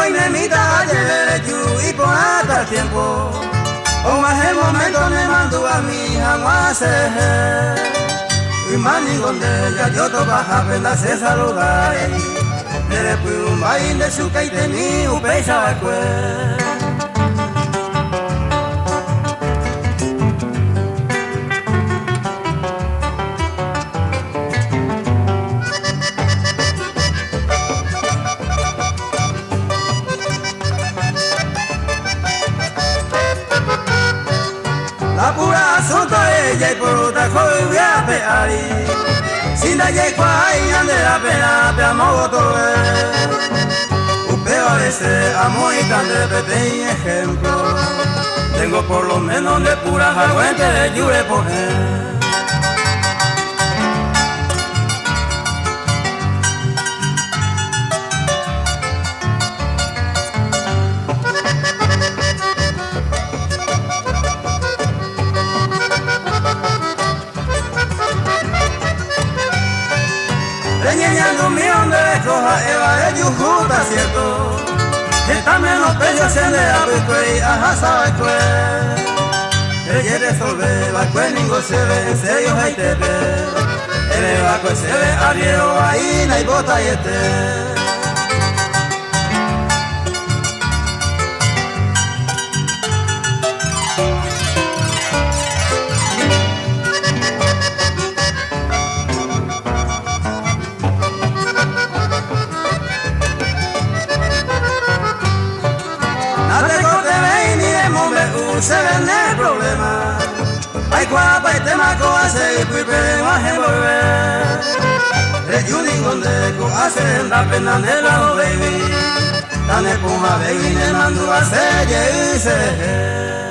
y nemita ayer y por hasta el tiempo. O más el momento me mandó a mi jaguase. Y mani donde ya yo to baja pena se saludar. Después un baile su que tenía un pesa al cuerpo. La pura asunto ella y por otra cosa voy a pegar. Sin dalle cuay ande la pena te amo todo. Pero a veces amo y tan de pequeño ejemplo. Tengo por lo menos de pura jagüente de llure por él. Reñeñando un millón de cojas, Eva de Yujuta, cierto. Que también los pechos se le abren y ajá sabe que ella resolve, va que ninguno se ve, en serio hay te ve. El va que se ve, arriero, ahí, y bota y este. Se vende el problema. Hay guapa y te maco hace y pipe más en volver. El Judy Gondeco hace la pena de la baby. Tan esponja baby me mandó a hacer y se